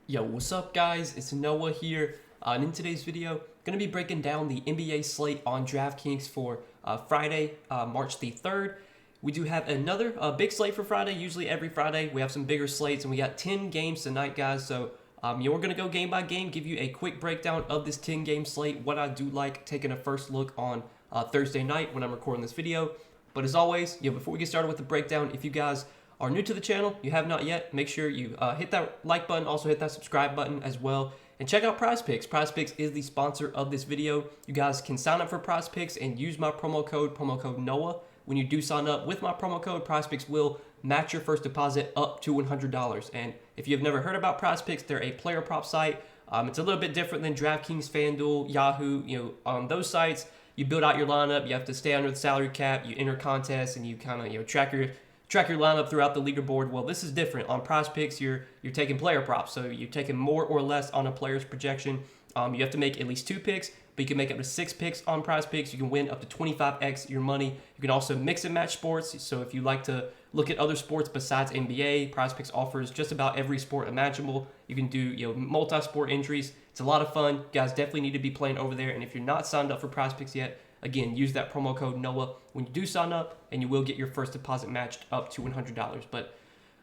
Yo, what's up guys? It's Noah here, and in today's video, going to be breaking down the NBA slate on Draftkings for Friday, March the 3rd. We do have another big slate for Friday. Usually every Friday we have some bigger slates, and we got 10 games tonight, guys. So we're going to go game by game, give you a quick breakdown of this 10-game slate, what I do like, taking a first look on Thursday night when I'm recording this video. But as always, before we get started with the breakdown, if you guys are new to the channel, you have not yet, make sure you hit that like button, also hit that subscribe button as well, and check out PrizePicks. PrizePicks is the sponsor of this video. You guys can sign up for PrizePicks and use my promo code NOAH. When you do sign up with my promo code, PrizePicks will match your first deposit up to $100. And if you've never heard about PrizePicks, they're a player prop site. It's a little bit different than DraftKings, FanDuel, Yahoo. On those sites, you build out your lineup, you have to stay under the salary cap, you enter contests, and you kind of track your lineup throughout the leaderboard. Well, this is different. On PrizePicks, you're taking player props, so you're taking more or less on a player's projection. You have to make at least 2 picks, but you can make up to 6 picks on PrizePicks. You can win up to 25x your money. You can also mix and match sports. So if you like to look at other sports besides NBA, PrizePicks offers just about every sport imaginable. You can do multi-sport entries. It's a lot of fun. You guys definitely need to be playing over there. And if you're not signed up for PrizePicks yet, again, use that promo code NOAH when you do sign up, and you will get your first deposit matched up to $100. But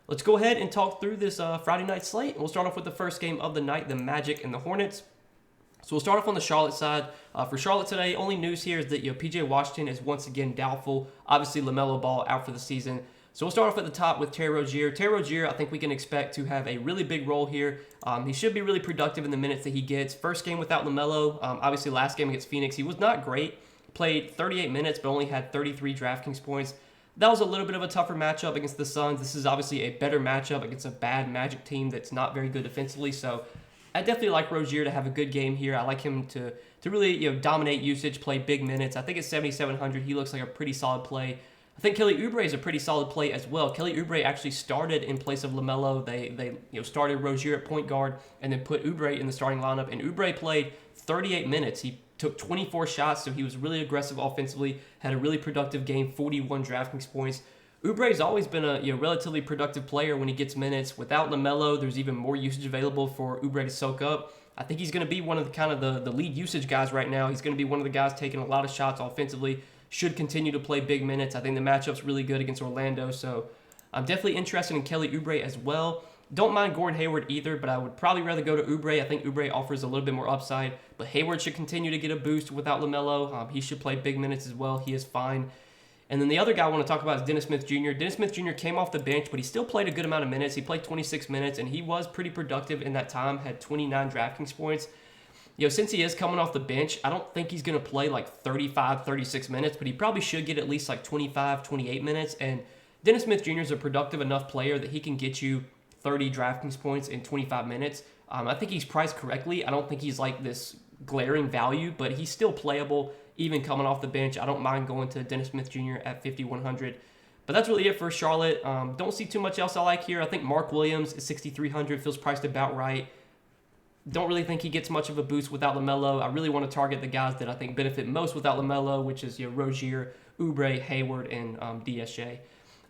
let's go ahead and talk through this Friday night slate. And we'll start off with the first game of the night, the Magic and the Hornets. So we'll start off on the Charlotte side. For Charlotte today, only news here is that PJ Washington is once again doubtful. Obviously, LaMelo Ball out for the season. So we'll start off at the top with Terry Rozier. Terry Rozier, I think we can expect to have a really big role here. He should be really productive in the minutes that he gets. First game without LaMelo. Obviously, last game against Phoenix, he was not great. Played 38 minutes, but only had 33 DraftKings points. That was a little bit of a tougher matchup against the Suns. This is obviously a better matchup against a bad Magic team that's not very good defensively. So I definitely like Rozier to have a good game here. I like him to really dominate usage, play big minutes. I think at 7,700, he looks like a pretty solid play. I think Kelly Oubre is a pretty solid play as well. Kelly Oubre actually started in place of LaMelo. They started Rozier at point guard and then put Oubre in the starting lineup. And Oubre played 38 minutes. He took 24 shots, so he was really aggressive offensively, had a really productive game, 41 DraftKings points. Oubre's always been a relatively productive player when he gets minutes. Without LaMelo, there's even more usage available for Oubre to soak up. I think he's going to be one of the lead usage guys right now. He's going to be one of the guys taking a lot of shots offensively, should continue to play big minutes. I think the matchup's really good against Orlando, so I'm definitely interested in Kelly Oubre as well. Don't mind Gordon Hayward either, but I would probably rather go to Oubre. I think Oubre offers a little bit more upside, but Hayward should continue to get a boost without LaMelo. He should play big minutes as well. He is fine. And then the other guy I want to talk about is Dennis Smith Jr. Dennis Smith Jr. came off the bench, but he still played a good amount of minutes. He played 26 minutes, and he was pretty productive in that time, had 29 DraftKings points. Since he is coming off the bench, I don't think he's going to play like 35, 36 minutes, but he probably should get at least like 25, 28 minutes. And Dennis Smith Jr. is a productive enough player that he can get you 30 DraftKings points in 25 minutes. I think he's priced correctly. I don't think he's like this glaring value, but he's still playable even coming off the bench. I don't mind going to Dennis Smith Jr. at 5,100. But that's really it for Charlotte. Don't see too much else I like here. I think Mark Williams is 6,300, feels priced about right. Don't really think he gets much of a boost without LaMelo. I really want to target the guys that I think benefit most without LaMelo, which is Rozier, Oubre, Hayward, and DSJ.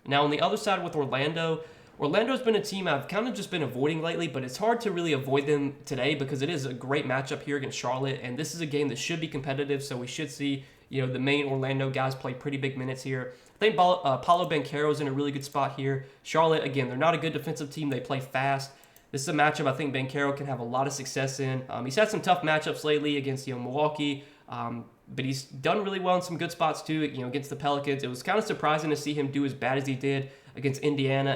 Now on the other side with Orlando's been a team I've kind of just been avoiding lately, but it's hard to really avoid them today because it is a great matchup here against Charlotte, and this is a game that should be competitive, so we should see the main Orlando guys play pretty big minutes here. I think Paolo Banchero's in a really good spot here. Charlotte, again, they're not a good defensive team. They play fast. This is a matchup I think Banchero can have a lot of success in. He's had some tough matchups lately against Milwaukee, but he's done really well in some good spots too. Against the Pelicans, it was kind of surprising to see him do as bad as he did against Indiana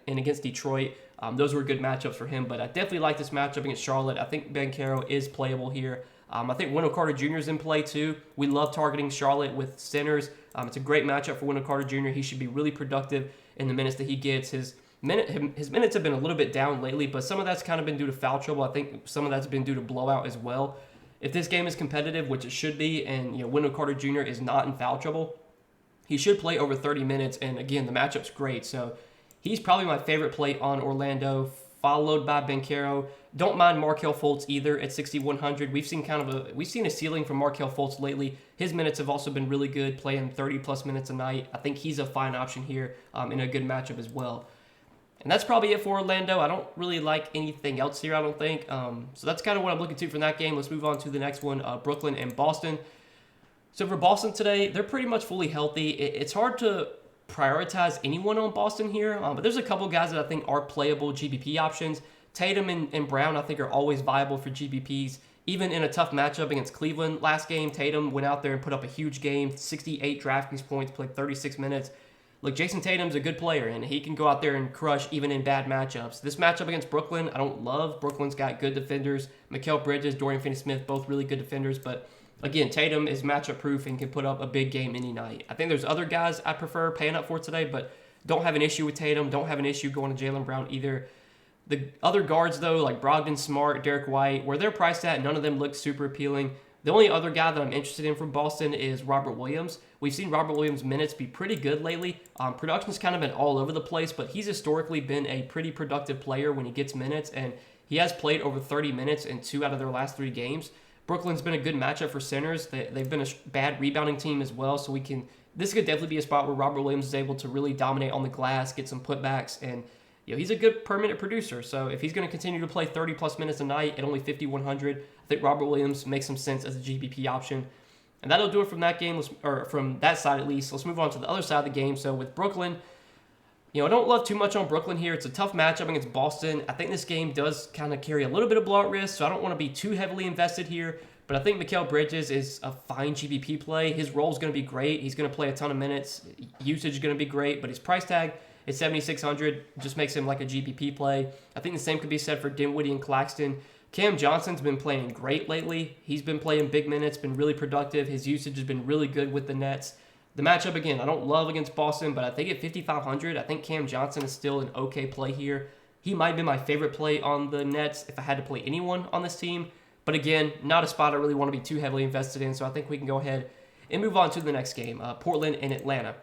and against Detroit. Those were good matchups for him, but I definitely like this matchup against Charlotte. I think Banchero is playable here. I think Wendell Carter Jr. is in play too. We love targeting Charlotte with centers. It's a great matchup for Wendell Carter Jr. He should be really productive in the minutes that he gets. His minutes have been a little bit down lately, but some of that's kind of been due to foul trouble. I think some of that's been due to blowout as well. If this game is competitive, which it should be, and Wendell Carter Jr. is not in foul trouble, he should play over 30 minutes, and again, the matchup's great. So he's probably my favorite play on Orlando, followed by Banchero. Don't mind Markelle Fultz either at 6,100. We've seen a ceiling from Markelle Fultz lately. His minutes have also been really good, playing 30 plus minutes a night. I think he's a fine option here in a good matchup as well. And that's probably it for Orlando. I don't really like anything else here, I don't think. So that's kind of what I'm looking to from that game. Let's move on to the next one, Brooklyn and Boston. So for Boston today, they're pretty much fully healthy. It's hard to prioritize anyone on Boston here, but there's a couple guys that I think are playable GPP options. Tatum and Brown, I think, are always viable for GPPs. Even in a tough matchup against Cleveland last game, Tatum went out there and put up a huge game, 68 DraftKings points, played 36 minutes. Look, Jason Tatum's a good player, and he can go out there and crush even in bad matchups. This matchup against Brooklyn, I don't love. Brooklyn's got good defenders. Mikal Bridges, Dorian Finney-Smith, both really good defenders. But, again, Tatum is matchup-proof and can put up a big game any night. I think there's other guys I prefer paying up for today, but don't have an issue with Tatum. Don't have an issue going to Jaylen Brown either. The other guards, though, like Brogdon, Smart, Derek White, where they're priced at, none of them look super appealing. The only other guy that I'm interested in from Boston is Robert Williams. We've seen Robert Williams' minutes be pretty good lately. Production's kind of been all over the place, but he's historically been a pretty productive player when he gets minutes, and he has played over 30 minutes in 2 out of their last 3 games. Brooklyn's been a good matchup for centers. They've been a bad rebounding team as well, so this could definitely be a spot where Robert Williams is able to really dominate on the glass, get some putbacks, and he's a good per-minute producer. So if he's going to continue to play 30-plus minutes a night at only 5,100, I think Robert Williams makes some sense as a GPP option. And that'll do it from that game, or from that side at least. Let's move on to the other side of the game. So with Brooklyn, I don't love too much on Brooklyn here. It's a tough matchup against Boston. I think this game does kind of carry a little bit of blowout risk, so I don't want to be too heavily invested here. But I think Mikal Bridges is a fine GPP play. His role is going to be great. He's going to play a ton of minutes. Usage is going to be great, but his price tag at 7,600 just makes him like a GPP play. I think the same could be said for Dinwiddie and Claxton. Cam Johnson's been playing great lately. He's been playing big minutes, been really productive. His usage has been really good with the Nets. The matchup, again, I don't love against Boston, but I think at 5,500, I think Cam Johnson is still an okay play here. He might be my favorite play on the Nets if I had to play anyone on this team. But again, not a spot I really want to be too heavily invested in, so I think we can go ahead and move on to the next game, Portland and Atlanta.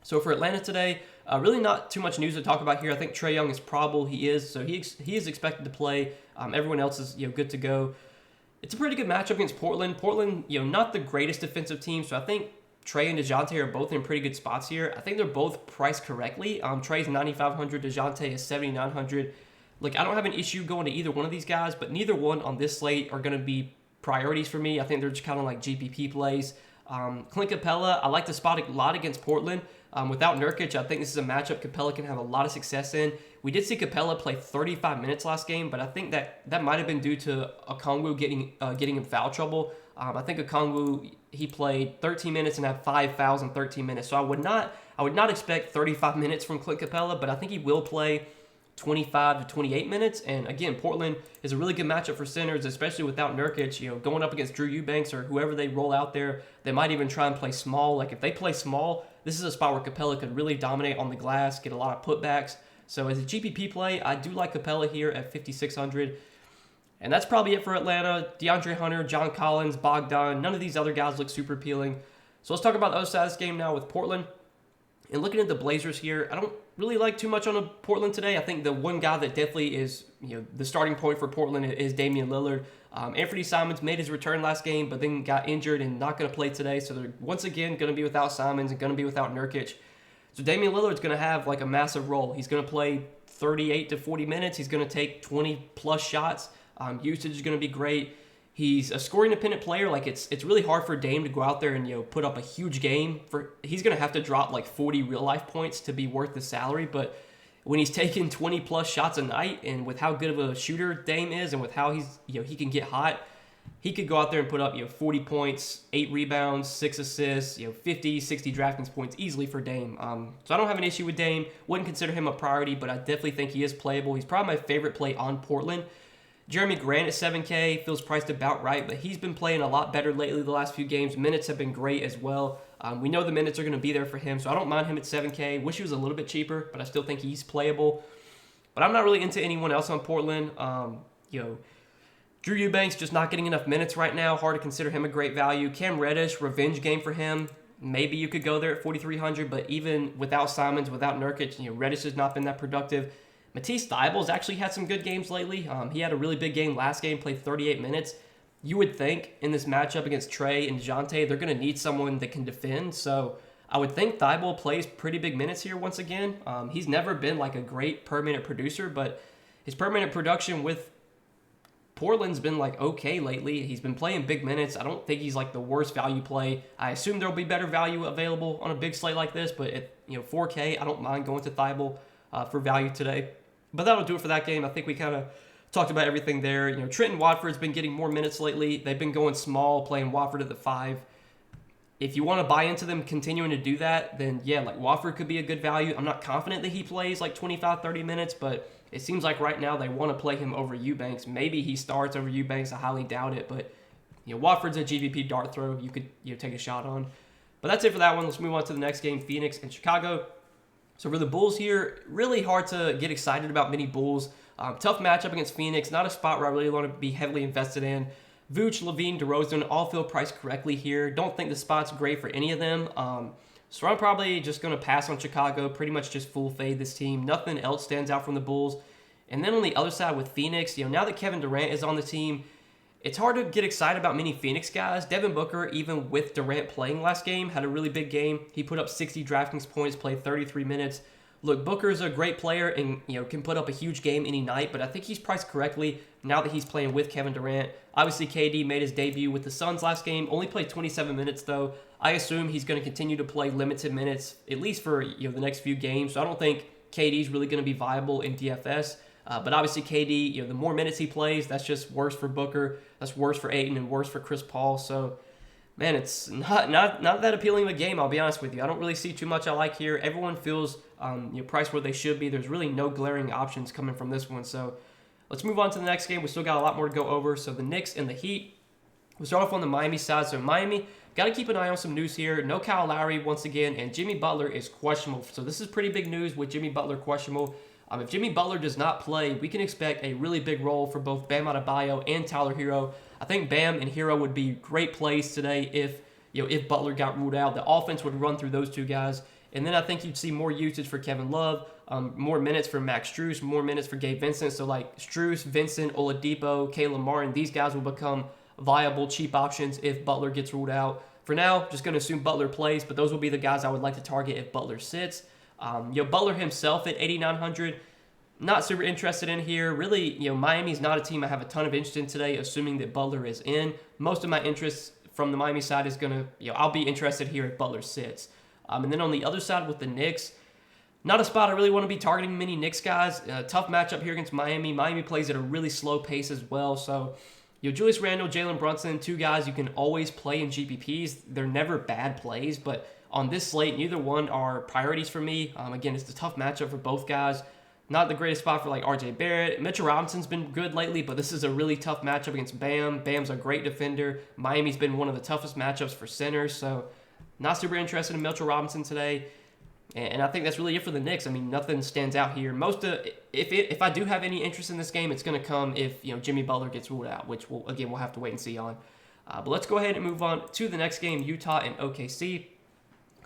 So for Atlanta today, really not too much news to talk about here. I think Trae Young is probable. He is. So he is expected to play. Everyone else is good to go. It's a pretty good matchup against Portland. Portland, not the greatest defensive team. So I think Trae and DeJounte are both in pretty good spots here. I think they're both priced correctly. Trae's 9,500. DeJounte is 7,900. Look, I don't have an issue going to either one of these guys, but neither one on this slate are going to be priorities for me. I think they're just kind of like GPP plays. Clint Capella, I like the spot a lot against Portland. Without Nurkic, I think this is a matchup Capella can have a lot of success in. We did see Capella play 35 minutes last game, but I think that might have been due to Okongwu getting in foul trouble. I think Okongwu, he played 13 minutes and had 5 fouls in 13 minutes. So I would not expect 35 minutes from Clint Capella, but I think he will play 25 to 28 minutes. And again, Portland is a really good matchup for centers, especially without Nurkic. Going up against Drew Eubanks or whoever they roll out there, they might even try and play small. Like if they play small, this is a spot where Capella could really dominate on the glass, get a lot of putbacks. So as a GPP play, I do like Capella here at 5,600. And that's probably it for Atlanta. DeAndre Hunter, John Collins, Bogdan, none of these other guys look super appealing. So let's talk about the other side of this game now with Portland. And looking at the Blazers here, I don't really like too much on Portland today. I think the one guy that definitely is, the starting point for Portland is Damian Lillard. Anthony Simons made his return last game, but then got injured and not going to play today. So they're once again going to be without Simons and going to be without Nurkic. So Damian Lillard's going to have like a massive role. He's going to play 38 to 40 minutes. He's going to take 20-plus shots. Usage is going to be great. He's a scoring-dependent player. Like it's really hard for Dame to go out there and put up a huge game. He's going to have to drop like 40 real-life points to be worth the salary. But when he's taking 20-plus shots a night, and with how good of a shooter Dame is, and with how he can get hot, he could go out there and put up 40 points, 8 rebounds, 6 assists, 50, 60 DraftKings points easily for Dame. So I don't have an issue with Dame. Wouldn't consider him a priority, but I definitely think he is playable. He's probably my favorite play on Portland. Jeremy Grant at 7K feels priced about right, but he's been playing a lot better lately the last few games. Minutes have been great as well. We know the minutes are going to be there for him, so I don't mind him at 7K. Wish he was a little bit cheaper, but I still think he's playable. But I'm not really into anyone else on Portland. Drew Eubanks just not getting enough minutes right now. Hard to consider him a great value. Cam Reddish, revenge game for him. Maybe you could go there at 4,300, but even without Simons, without Nurkic, Reddish has not been that productive. Matisse Thybulle's actually had some good games lately. He had a really big game last game, played 38 minutes. You would think in this matchup against Trae and DeJounte, they're going to need someone that can defend. So I would think Thibault plays pretty big minutes here once again. He's never been like a great per-minute producer, but his per-minute production with Portland's been like okay lately. He's been playing big minutes. I don't think he's like the worst value play. I assume there'll be better value available on a big slate like this, but at 4K, I don't mind going to Thibault for value today. But that'll do it for that game. I think we kind of talked about everything there. Trenton Watford's been getting more minutes lately. They've been going small, playing Watford at the 5. If you want to buy into them continuing to do that, then yeah, like Watford could be a good value. I'm not confident that he plays like 25, 30 minutes, but it seems like right now they want to play him over Eubanks. Maybe he starts over Eubanks. I highly doubt it, but Watford's a GVP dart throw you could take a shot on. But that's it for that one. Let's move on to the next game, Phoenix and Chicago. So for the Bulls here, really hard to get excited about many Bulls. Tough matchup against Phoenix. Not a spot where I really want to be heavily invested in. Vooch, Levine, DeRozan all feel priced correctly here. Don't think the spot's great for any of them. So I'm probably just going to pass on Chicago, pretty much just full fade this team. Nothing else stands out from the Bulls. And then on the other side with Phoenix, now that Kevin Durant is on the team, it's hard to get excited about many Phoenix guys. Devin Booker, even with Durant playing last game, had a really big game. He put up 60 DraftKings points, played 33 minutes. Look, Booker's a great player and can put up a huge game any night, but I think he's priced correctly now that he's playing with Kevin Durant. Obviously, KD made his debut with the Suns last game, only played 27 minutes though. I assume he's going to continue to play limited minutes, at least for the next few games. So I don't think KD's really going to be viable in DFS. But obviously, KD, the more minutes he plays, that's just worse for Booker. That's worse for Ayton and worse for Chris Paul. So, man, it's not that appealing of a game, I'll be honest with you. I don't really see too much I like here. Everyone feels priced where they should be. There's really no glaring options coming from this one. So let's move on to the next game. We still got a lot more to go over. So the Knicks and the Heat. We'll start off on the Miami side. So Miami, got to keep an eye on some news here. No Kyle Lowry once again, and Jimmy Butler is questionable. So this is pretty big news with Jimmy Butler questionable. If Jimmy Butler does not play, we can expect a really big role for both Bam Adebayo and Tyler Hero. I think Bam and Hero would be great plays today if Butler got ruled out. The offense would run through those two guys. And then I think you'd see more usage for Kevin Love, more minutes for Max Strus, more minutes for Gabe Vincent. So like Strus, Vincent, Oladipo, Caleb Martin, these guys will become viable, cheap options if Butler gets ruled out. For now, just going to assume Butler plays, but those will be the guys I would like to target if Butler sits. Butler himself at 8,900, not super interested in here. Really, Miami's not a team I have a ton of interest in today, assuming that Butler is in. Most of my interest from the Miami side is going to, I'll be interested here if Butler sits. And then on the other side with the Knicks, not a spot I really want to be targeting many Knicks guys. Tough matchup here against Miami. Miami plays at a really slow pace as well. So, Julius Randle, Jalen Brunson, two guys you can always play in GPPs. They're never bad plays, but on this slate, neither one are priorities for me. Again, it's a tough matchup for both guys. Not the greatest spot for like RJ Barrett. Mitchell Robinson's been good lately, but this is a really tough matchup against Bam. Bam's a great defender. Miami's been one of the toughest matchups for centers, so not super interested in Mitchell Robinson today. And I think that's really it for the Knicks. I mean, nothing stands out here. If I do have any interest in this game, it's going to come if Jimmy Butler gets ruled out, which we'll have to wait and see on. But let's go ahead and move on to the next game, Utah and OKC.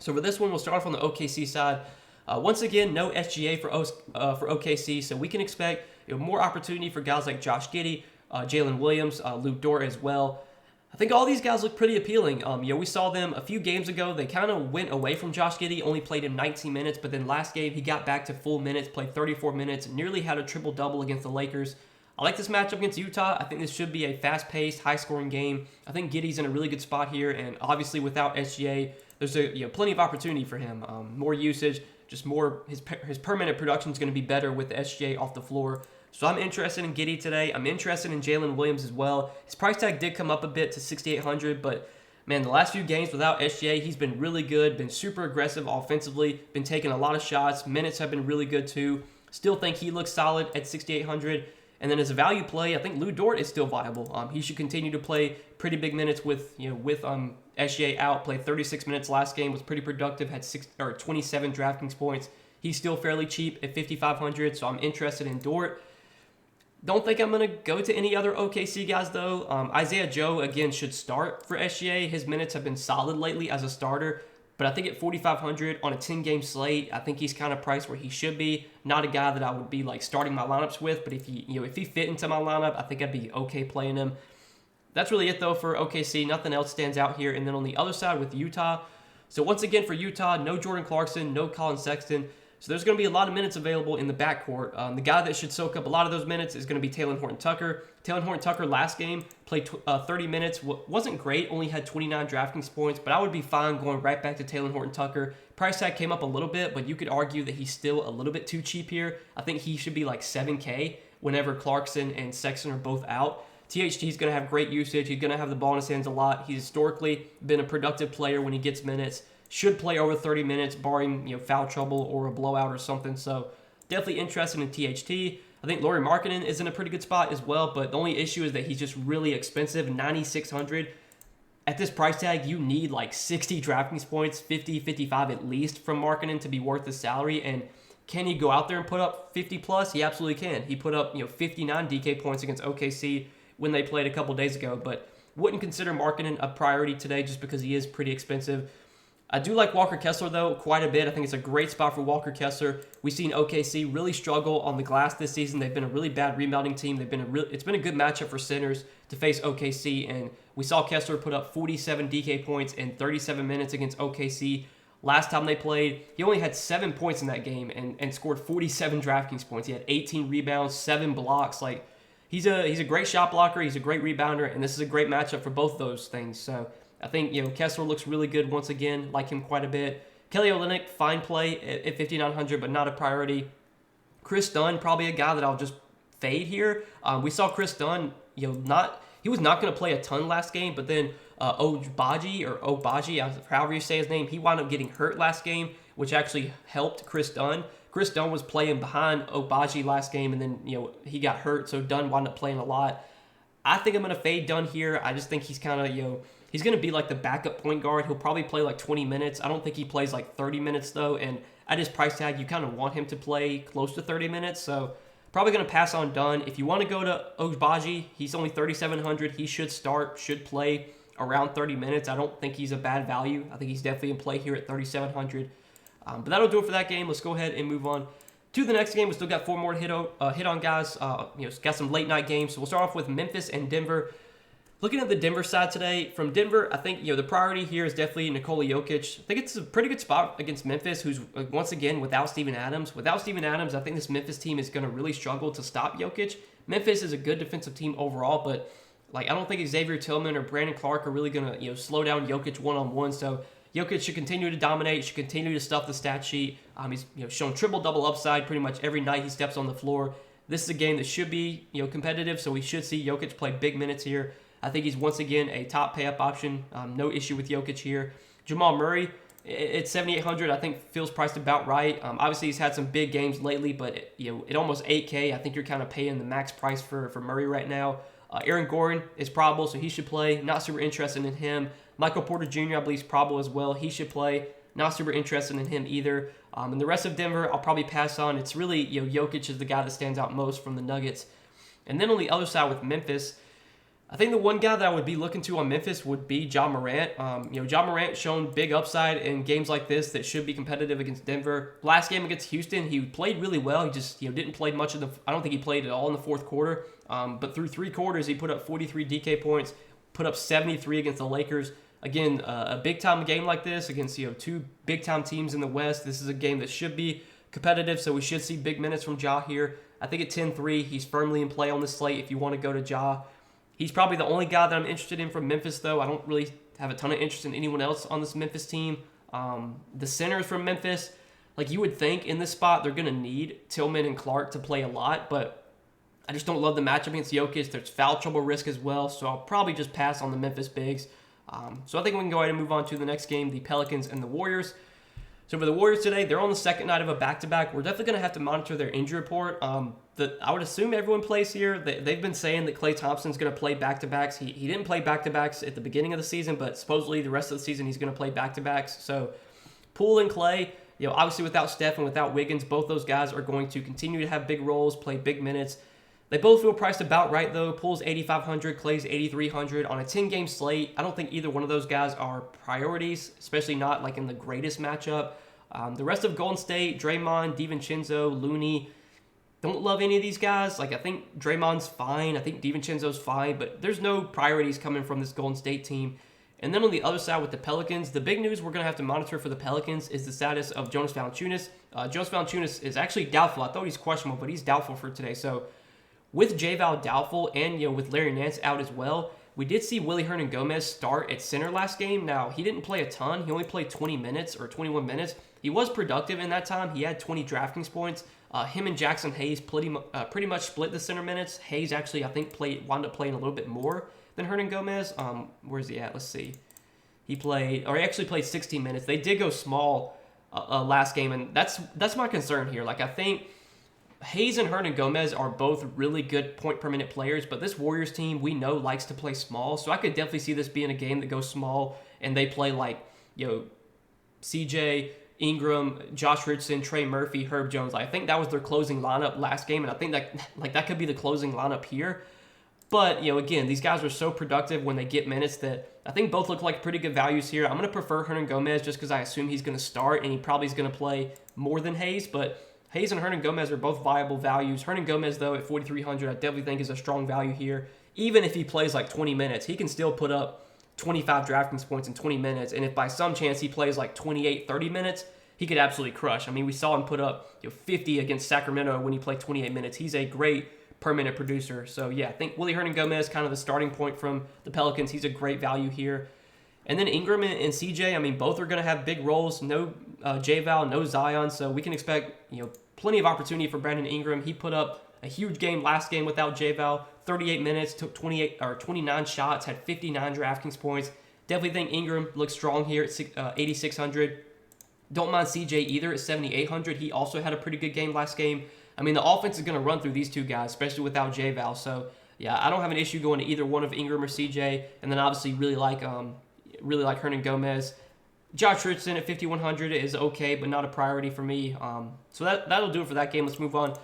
So for this one, we'll start off on the OKC side. Once again, no SGA for OKC, so we can expect more opportunity for guys like Josh Giddey, Jalen Williams, Luke Dort as well. I think all these guys look pretty appealing. We saw them a few games ago. They kind of went away from Josh Giddey, only played him 19 minutes, but then last game he got back to full minutes, played 34 minutes, nearly had a triple-double against the Lakers. I like this matchup against Utah. I think this should be a fast-paced, high-scoring game. I think Giddey's in a really good spot here, and obviously without SGA, there's plenty of opportunity for him. More usage, just more. His per-minute production is going to be better with SGA off the floor. So I'm interested in Giddey today. I'm interested in Jalen Williams as well. His price tag did come up a bit to 6,800, but man, the last few games without SGA, he's been really good, been super aggressive offensively, been taking a lot of shots. Minutes have been really good too. Still think he looks solid at 6,800. And then as a value play, I think Lou Dort is still viable. He should continue to play pretty big minutes with SGA out. Played 36 minutes last game, was pretty productive, had 27 DraftKings points. He's still fairly cheap at 5,500, so I'm interested in Dort. Don't think I'm going to go to any other OKC guys, though. Isaiah Joe, again, should start for SGA. His minutes have been solid lately as a starter, but I think at 4,500 on a 10-game slate, I think he's kind of priced where he should be. Not a guy that I would be like starting my lineups with, but if he fit into my lineup, I think I'd be okay playing him. That's really it, though, for OKC. Nothing else stands out here. And then on the other side with Utah, So once again for Utah, no Jordan Clarkson, no Colin Sexton. So there's going to be a lot of minutes available in the backcourt. The guy that should soak up a lot of those minutes is going to be Talen Horton-Tucker. Talen Horton-Tucker last game played 30 minutes. Wasn't great, only had 29 DraftKings points, but I would be fine going right back to Talen Horton-Tucker. Price tag came up a little bit, but you could argue that he's still a little bit too cheap here. I think he should be like 7K whenever Clarkson and Sexton are both out. THT is going to have great usage. He's going to have the ball in his hands a lot. He's historically been a productive player when he gets minutes. Should play over 30 minutes, barring foul trouble or a blowout or something. So definitely interested in THT. I think Lauri Markkanen is in a pretty good spot as well, but the only issue is that he's just really expensive, 9,600. At this price tag, you need like 60 DraftKings points, 50, 55 at least from Markkanen to be worth the salary. And can he go out there and put up 50 plus? He absolutely can. He put up 59 DK points against OKC when they played a couple days ago, but wouldn't consider Markkanen a priority today just because he is pretty expensive. I do like Walker Kessler, though, quite a bit. I think it's a great spot for Walker Kessler. We've seen OKC really struggle on the glass this season. They've been a really bad rebounding team. It's been a good matchup for centers to face OKC, and we saw Kessler put up 47 DK points in 37 minutes against OKC. Last time they played, he only had 7 points in that game and scored 47 DraftKings points. He had 18 rebounds, 7 blocks. Like, he's a great shot blocker. He's a great rebounder, and this is a great matchup for both those things. So I think, Kessler looks really good once again, like him quite a bit. Kelly Olynyk, fine play at 5,900, but not a priority. Chris Dunn, probably a guy that I'll just fade here. We saw Chris Dunn, he was not going to play a ton last game, but then Obaji, however you say his name, he wound up getting hurt last game, which actually helped Chris Dunn. Chris Dunn was playing behind Obaji last game, and then, he got hurt, so Dunn wound up playing a lot. I think I'm going to fade Dunn here. I just think he's kind of, he's going to be like the backup point guard. He'll probably play like 20 minutes. I don't think he plays like 30 minutes, though. And at his price tag, you kind of want him to play close to 30 minutes. So probably going to pass on Dunn. If you want to go to Obaji, he's only 3,700. He should play around 30 minutes. I don't think he's a bad value. I think he's definitely in play here at 3,700. But that'll do it for that game. Let's go ahead and move on to the next game. We still got 4 more to hit on, guys. Got some late night games. So we'll start off with Memphis and Denver. Looking at the Denver side today, from Denver, I think the priority here is definitely Nikola Jokic. I think it's a pretty good spot against Memphis, who's once again without Steven Adams. Without Steven Adams, I think this Memphis team is going to really struggle to stop Jokic. Memphis is a good defensive team overall, but I don't think Xavier Tillman or Brandon Clark are really going to slow down Jokic one-on-one. So Jokic should continue to dominate, should continue to stuff the stat sheet. He's shown triple-double upside pretty much every night he steps on the floor. This is a game that should be competitive, so we should see Jokic play big minutes here. I think he's once again a top pay-up option. No issue with Jokic here. Jamal Murray at 7,800, I think feels priced about right. Obviously, he's had some big games lately, but at almost 8K, I think you're kind of paying the max price for Murray right now. Aaron Gordon is probable, so he should play. Not super interested in him. Michael Porter Jr., I believe, is probable as well. He should play. Not super interested in him either. And the rest of Denver, I'll probably pass on. It's really, Jokic is the guy that stands out most from the Nuggets. And then on the other side with Memphis, I think the one guy that I would be looking to on Memphis would be Ja Morant. Ja Morant shown big upside in games like this that should be competitive against Denver. Last game against Houston, he played really well. He just didn't play much of the. I don't think he played at all in the fourth quarter. But through 3 quarters, he put up 43 DK points, put up 73 against the Lakers. Again, a big time game like this against 2 big time teams in the West. This is a game that should be competitive, so we should see big minutes from Ja here. I think at 10-3, he's firmly in play on the slate if you want to go to Ja. He's probably the only guy that I'm interested in from Memphis, though. I don't really have a ton of interest in anyone else on this Memphis team. The centers from Memphis, you would think in this spot, they're going to need Tillman and Clark to play a lot, but I just don't love the matchup against Jokic. There's foul trouble risk as well, so I'll probably just pass on the Memphis bigs. So I think we can go ahead and move on to the next game, the Pelicans and the Warriors. So for the Warriors today, they're on the second night of a back-to-back. We're definitely going to have to monitor their injury report. I would assume everyone plays here. They've been saying that Klay Thompson's going to play back-to-backs. He didn't play back-to-backs at the beginning of the season, but supposedly the rest of the season he's going to play back-to-backs. So Poole and Klay, obviously without Steph and without Wiggins, both those guys are going to continue to have big roles, play big minutes. They both feel priced about right, though. Poole's 8,500, Klay's 8,300. On a 10-game slate, I don't think either one of those guys are priorities, especially not in the greatest matchup. The rest of Golden State, Draymond, DiVincenzo, Looney, don't love any of these guys. I think Draymond's fine. I think DiVincenzo's fine, but there's no priorities coming from this Golden State team. And then on the other side with the Pelicans, the big news we're going to have to monitor for the Pelicans is the status of Jonas Valanciunas. Jonas Valanciunas is actually doubtful. I thought he's questionable, but he's doubtful for today. So with J-Val doubtful and with Larry Nance out as well, we did see Willy Hernangomez start at center last game. Now, he didn't play a ton. He only played 20 minutes or 21 minutes. He was productive in that time. He had 20 Draftkings points. Him and Jackson Hayes pretty much split the center minutes. Hayes actually, I think, wound up playing a little bit more than Hernangomez. Where's he at? Let's see. He actually played 16 minutes. They did go small last game, and that's my concern here. Like, I think Hayes and Hernangomez are both really good point per minute players, but this Warriors team we know likes to play small. So I could definitely see this being a game that goes small and they play like, CJ, Ingram, Josh Richardson, Trey Murphy, Herb Jones. I think that was their closing lineup last game, and I think that could be the closing lineup here. But, again, these guys are so productive when they get minutes that I think both look like pretty good values here. I'm going to prefer Hernangomez just because I assume he's going to start, and he probably is going to play more than Hayes, but Hayes and Hernangomez are both viable values. Hernangomez, though, at 4,300, I definitely think is a strong value here. Even if he plays like 20 minutes, he can still put up 25 Draftkings points in 20 minutes. And if by some chance he plays like 28, 30 minutes, he could absolutely crush. I mean, we saw him put up 50 against Sacramento when he played 28 minutes. He's a great per-minute producer. So, yeah, I think Willy Hernangomez, kind of the starting point from the Pelicans. He's a great value here. And then Ingram and CJ, I mean, both are going to have big roles. No J-Val, no Zion, so we can expect, plenty of opportunity for Brandon Ingram. He put up a huge game last game without J-Val, 38 minutes, took 29 shots, had 59 Draftkings points. Definitely think Ingram looks strong here at 8,600. Don't mind CJ either at 7,800. He also had a pretty good game last game. I mean, the offense is going to run through these two guys, especially without J-Val. So, yeah, I don't have an issue going to either one of Ingram or CJ. And then obviously really like Hernangomez. Josh Richardson at 5,100 is okay, but not a priority for me. So that'll do it for that game. Let's move on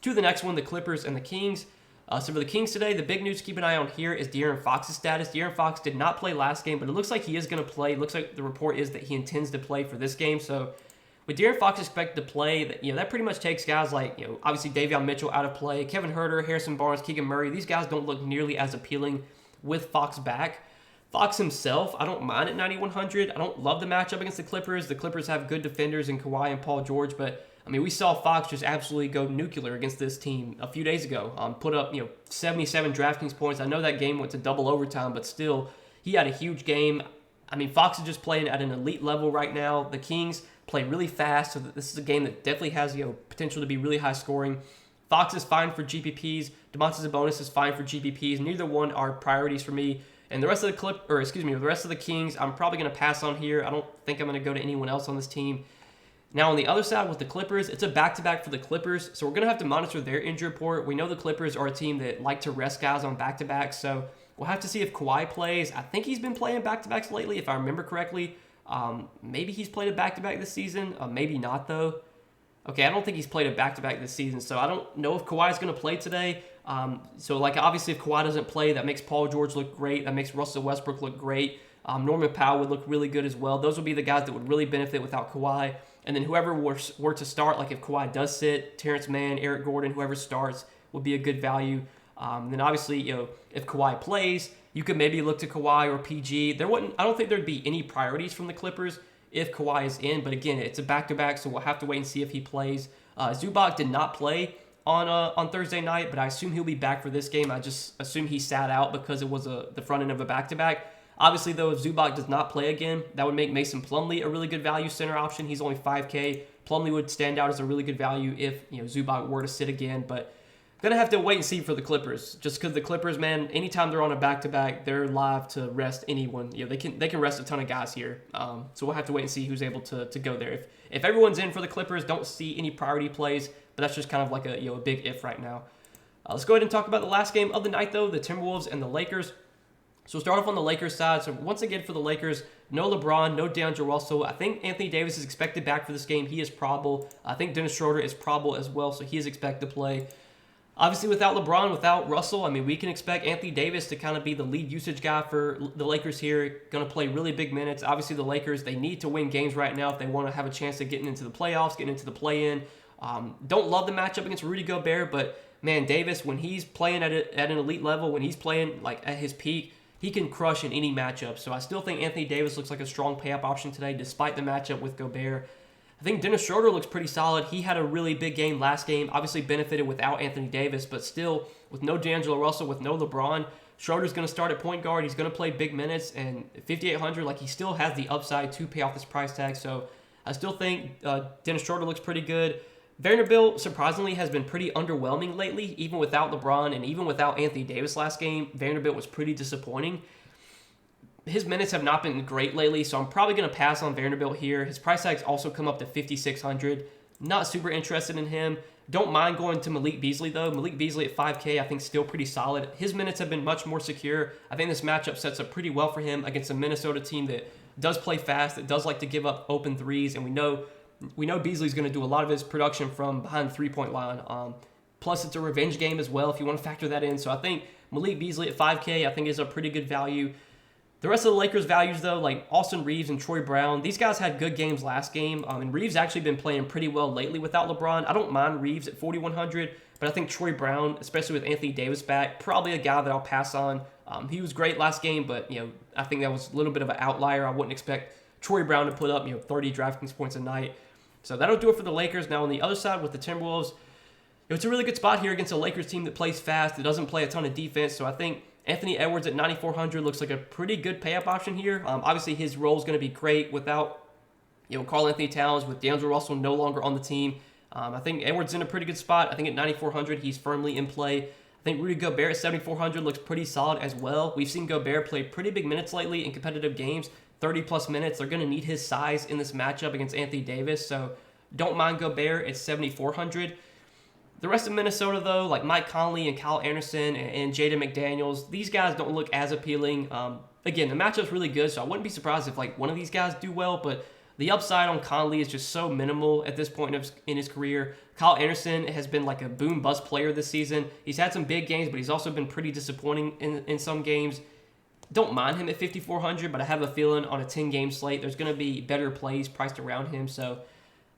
to the next one, the Clippers and the Kings. So for the Kings today, the big news to keep an eye on here is De'Aaron Fox's status. De'Aaron Fox did not play last game, but it looks like he is going to play. It looks like the report is that he intends to play for this game. So with De'Aaron Fox expected to play, that pretty much takes guys like, obviously Davion Mitchell out of play, Kevin Huerter, Harrison Barnes, Keegan Murray. These guys don't look nearly as appealing with Fox back. Fox himself, I don't mind at 9,100. I don't love the matchup against the Clippers. The Clippers have good defenders in Kawhi and Paul George, but I mean, we saw Fox just absolutely go nuclear against this team a few days ago. Put up 77 Draftkings points. I know that game went to double overtime, but still, he had a huge game. I mean, Fox is just playing at an elite level right now. The Kings play really fast, so this is a game that definitely has potential to be really high scoring. Fox is fine for GPPs. Domantas Sabonis is fine for GPPs. Neither one are priorities for me. And the rest of the rest of the Kings, I'm probably going to pass on here. I don't think I'm going to go to anyone else on this team. Now, on the other side with the Clippers, it's a back-to-back for the Clippers, so we're going to have to monitor their injury report. We know the Clippers are a team that like to rest guys on back-to-backs, so we'll have to see if Kawhi plays. I think he's been playing back-to-backs lately, if I remember correctly. Maybe he's played a back-to-back this season. Maybe not, though. Okay, I don't think he's played a back-to-back this season, so I don't know if Kawhi's going to play today. Obviously, if Kawhi doesn't play, that makes Paul George look great. That makes Russell Westbrook look great. Norman Powell would look really good as well. Those would be the guys that would really benefit without Kawhi. And then whoever were to start, like if Kawhi does sit, Terrence Mann, Eric Gordon, whoever starts would be a good value. Then obviously, if Kawhi plays, you could maybe look to Kawhi or PG. I don't think there'd be any priorities from the Clippers if Kawhi is in. But again, it's a back-to-back, so we'll have to wait and see if he plays. Zubac did not play on Thursday night, but I assume he'll be back for this game. I just assume he sat out because it was the front end of a back-to-back. Obviously, though, if Zubac does not play again, that would make Mason Plumlee a really good value center option. He's only 5K. Plumlee would stand out as a really good value if Zubac were to sit again. But gonna have to wait and see for the Clippers, just because the Clippers, man, anytime they're on a back-to-back, they're live to rest anyone. They can rest a ton of guys here. So we'll have to wait and see who's able to go there. If everyone's in for the Clippers, don't see any priority plays, but that's just kind of like a big if right now. Let's go ahead and talk about the last game of the night, though, the Timberwolves and the Lakers. So we'll start off on the Lakers side. So once again for the Lakers, no LeBron, no DeAndre Russell. I think Anthony Davis is expected back for this game. He is probable. I think Dennis Schroeder is probable as well, so he is expected to play. Obviously, without LeBron, without Russell, I mean, we can expect Anthony Davis to kind of be the lead usage guy for the Lakers here. Going to play really big minutes. Obviously, the Lakers, they need to win games right now if they want to have a chance of getting into the playoffs, getting into the play-in. Don't love the matchup against Rudy Gobert, but, man, Davis, when he's playing at an elite level, when he's playing like at his peak, he can crush in any matchup. So I still think Anthony Davis looks like a strong pay-up option today, despite the matchup with Gobert. I think Dennis Schroeder looks pretty solid. He had a really big game last game, obviously benefited without Anthony Davis, but still, with no D'Angelo Russell, with no LeBron, Schroeder's going to start at point guard. He's going to play big minutes, and 5,800, like, he still has the upside to pay off this price tag. So I still think Dennis Schroeder looks pretty good. Vanderbilt, surprisingly, has been pretty underwhelming lately. Even without LeBron and even without Anthony Davis last game, Vanderbilt was pretty disappointing. His minutes have not been great lately, so I'm probably going to pass on Vanderbilt here. His price tag's also come up to 5,600. Not super interested in him. Don't mind going to Malik Beasley, though. Malik Beasley at 5K, I think, still pretty solid. His minutes have been much more secure. I think this matchup sets up pretty well for him against a Minnesota team that does play fast, that does like to give up open threes, and we know Beasley's going to do a lot of his production from behind the three-point line. Plus, it's a revenge game as well, if you want to factor that in. So I think Malik Beasley at 5K, I think, is a pretty good value. The rest of the Lakers' values, though, like Austin Reeves and Troy Brown, these guys had good games last game, and Reeves actually been playing pretty well lately without LeBron. I don't mind Reeves at 4,100, but I think Troy Brown, especially with Anthony Davis back, probably a guy that I'll pass on. He was great last game, but I think that was a little bit of an outlier. I wouldn't expect Troy Brown to put up 30 Draftkings points a night. So that'll do it for the Lakers. Now on the other side with the Timberwolves, it's a really good spot here against a Lakers team that plays fast, that doesn't play a ton of defense. So I think Anthony Edwards at 9,400 looks like a pretty good pay-up option here. Obviously, his role is going to be great without Karl Anthony Towns, with D'Angelo Russell no longer on the team. I think Edwards in a pretty good spot. I think at 9,400, he's firmly in play. I think Rudy Gobert at 7,400 looks pretty solid as well. We've seen Gobert play pretty big minutes lately in competitive games, 30-plus minutes. They're going to need his size in this matchup against Anthony Davis, so don't mind Gobert at 7,400. The rest of Minnesota, though, like Mike Conley and Kyle Anderson and Jaden McDaniels, these guys don't look as appealing. Again, the matchup's really good, so I wouldn't be surprised if one of these guys do well, but the upside on Conley is just so minimal at this point in his career. Kyle Anderson has been like a boom-bust player this season. He's had some big games, but he's also been pretty disappointing in some games. Don't mind him at 5,400, but I have a feeling on a 10-game slate, there's going to be better plays priced around him, so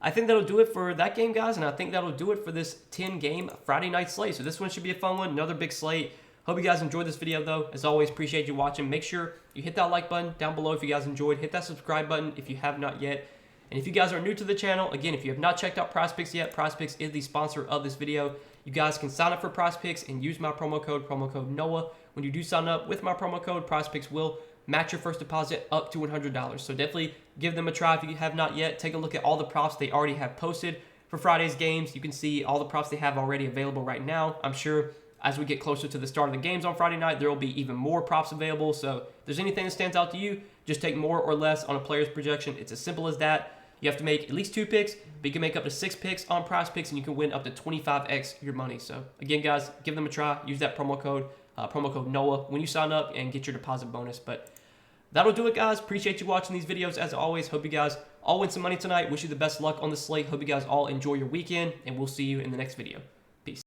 I think that'll do it for that game, guys, and I think that'll do it for this 10-game Friday night slate. So this one should be a fun one, another big slate. Hope you guys enjoyed this video, though. As always, appreciate you watching. Make sure you hit that like button down below if you guys enjoyed. Hit that subscribe button if you have not yet. And if you guys are new to the channel, again, if you have not checked out PrizePicks yet, PrizePicks is the sponsor of this video. You guys can sign up for PrizePicks and use my promo code NOAH. When you do sign up with my promo code, PrizePicks will match your first deposit up to $100. So definitely give them a try if you have not yet. Take a look at all the props they already have posted for Friday's games. You can see all the props they have already available right now. I'm sure as we get closer to the start of the games on Friday night, there will be even more props available. So if there's anything that stands out to you, just take more or less on a player's projection. It's as simple as that. You have to make at least 2 picks, but you can make up to 6 picks on PrizePicks, and you can win up to 25x your money. So again, guys, give them a try. Use that promo code NOAH when you sign up and get your deposit bonus. But that'll do it, guys. Appreciate you watching these videos as always. Hope you guys all win some money tonight. Wish you the best luck on the slate. Hope you guys all enjoy your weekend, and we'll see you in the next video.